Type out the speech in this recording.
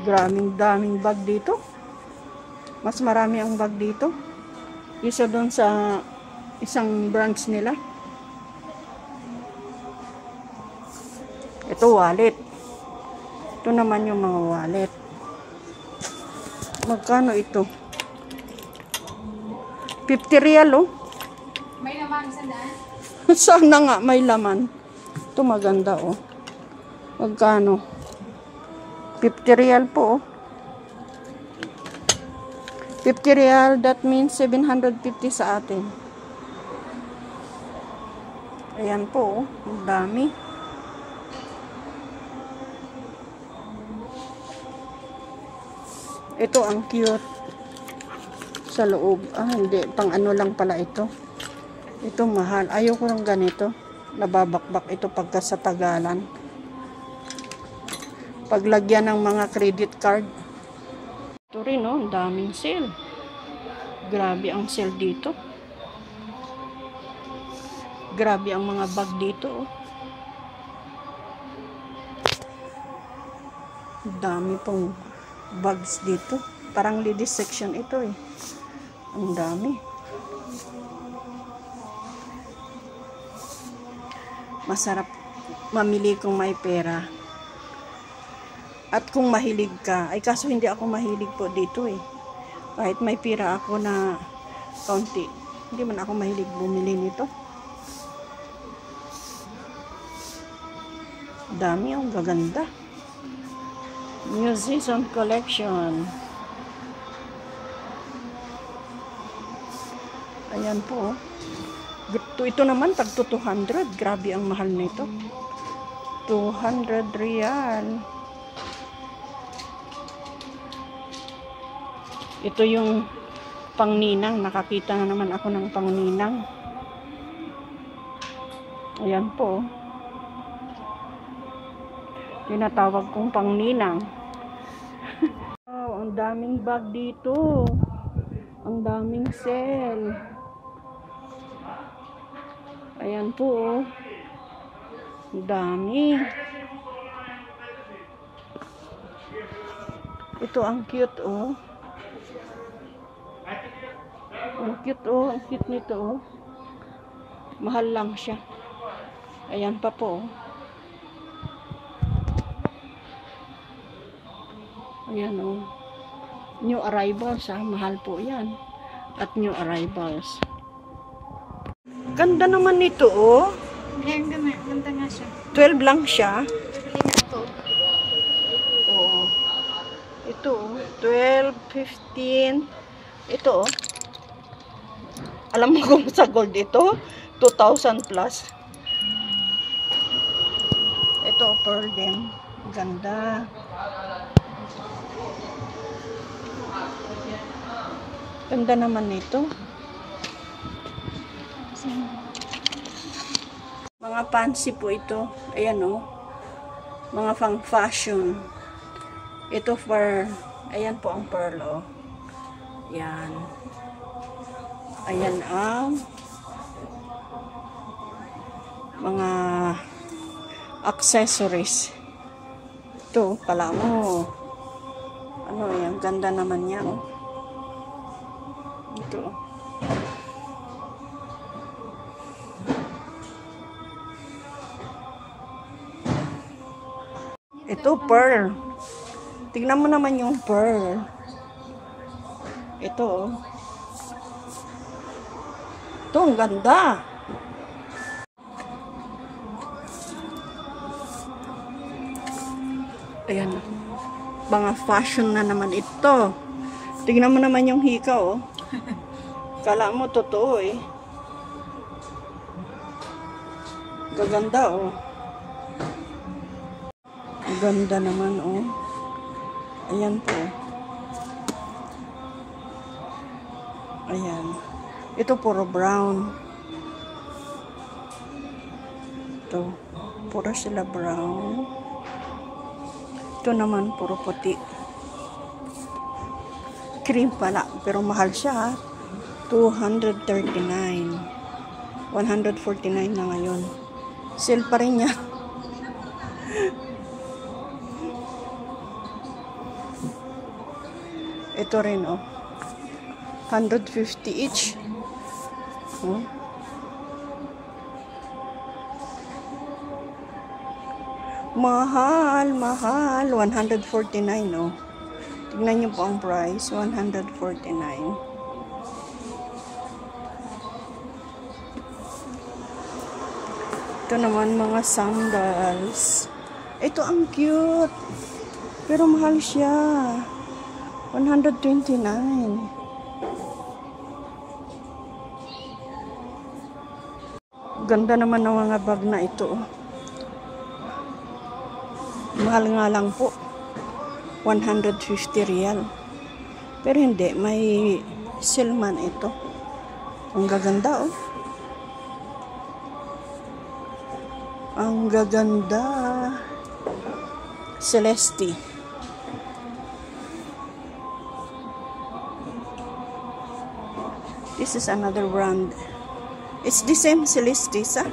Daming bag dito. Mas marami ang bag dito. Isa doon sa isang branch nila. Ito wallet. Ito naman yung mga wallet. Magkano ito? 50 real oh. May laman, sandaan? Sana nga may laman. Ito maganda oh. Magkano? 50 real po oh. 50 real, that means 750 sa atin. Ayan po oh. Ang dami. Ito ang cute. Sa loob. Hindi. Pang ano lang pala ito. Ito mahal. Ayoko ng ganito. Nababakbak ito pagka sa tagalan. Paglagyan ng mga credit card. Ito rin oh. Ang daming sale. Grabe ang sale dito. Grabe ang mga bag dito oh. Dami pong bags dito. Parang ladies section ito eh. Ang dami. Masarap mamili kung may pera. At kung mahilig ka. Ay kaso hindi ako mahilig po dito eh. Kahit may pera ako na kaunti. Hindi man ako mahilig bumili nito. Dami ang gaganda. New season collection. Ayan po. Ito naman tag 200. Grabe ang mahal nito. 200 real. Ito yung pangninang. Nakakita na naman ako ng pangninang. Ayan po. Tinatawag kong pangninang. Oh, ang daming bag dito. Ang daming sale. Ayan po oh. Ang dami. Ito ang cute oh. Ang cute oh. Ang cute nito oh. Mahal lang siya. Ayan pa po oh. Ayan o. New arrivals ha. Mahal po yan. At new arrivals. Ganda naman nito o. Ganda nga siya. 12 lang siya. Ito. Oo. Ito o. 12, 15. Ito o. Alam mo kung sa gold ito? 2,000 plus. Ito pearl din. Ganda. Ganda naman nito. Mga fancy po ito. Ayan o. Mga pang fashion. Ito for, ayan po ang pearl o. Ayan. Ayan ang mga accessories. Ito, pala mo. Ano yan? Ganda naman niya o. Ito. Ito, pearl. Tignan mo naman yung pearl. Ito, oh. Ito, ang ganda. Ayan. Mga fashion na naman ito. Tignan mo naman yung hika, oh. Kala mo totoo eh. Gaganda oh. Ganda naman oh. Ayan po. Ayan. Ito puro brown. Ito. Puro sila brown. Ito naman puro puti. Cream pala. Pero mahal siya ha. 239. 149 na ngayon. Sale pa rin niya. Ito rin, oh. 150 each. Oh. Mahal, mahal. 149, oh. Tignan niyo po ang price. 149. Ito naman mga sandals. Ito ang cute. Pero mahal siya. 129. Ganda naman ng mga bag na ito. Mahal nga lang po. 150 real. Pero hindi, may silman ito. Ang gaganda, oh. Ang gaganda. Celeste. This is another brand. It's the same Celeste, ah.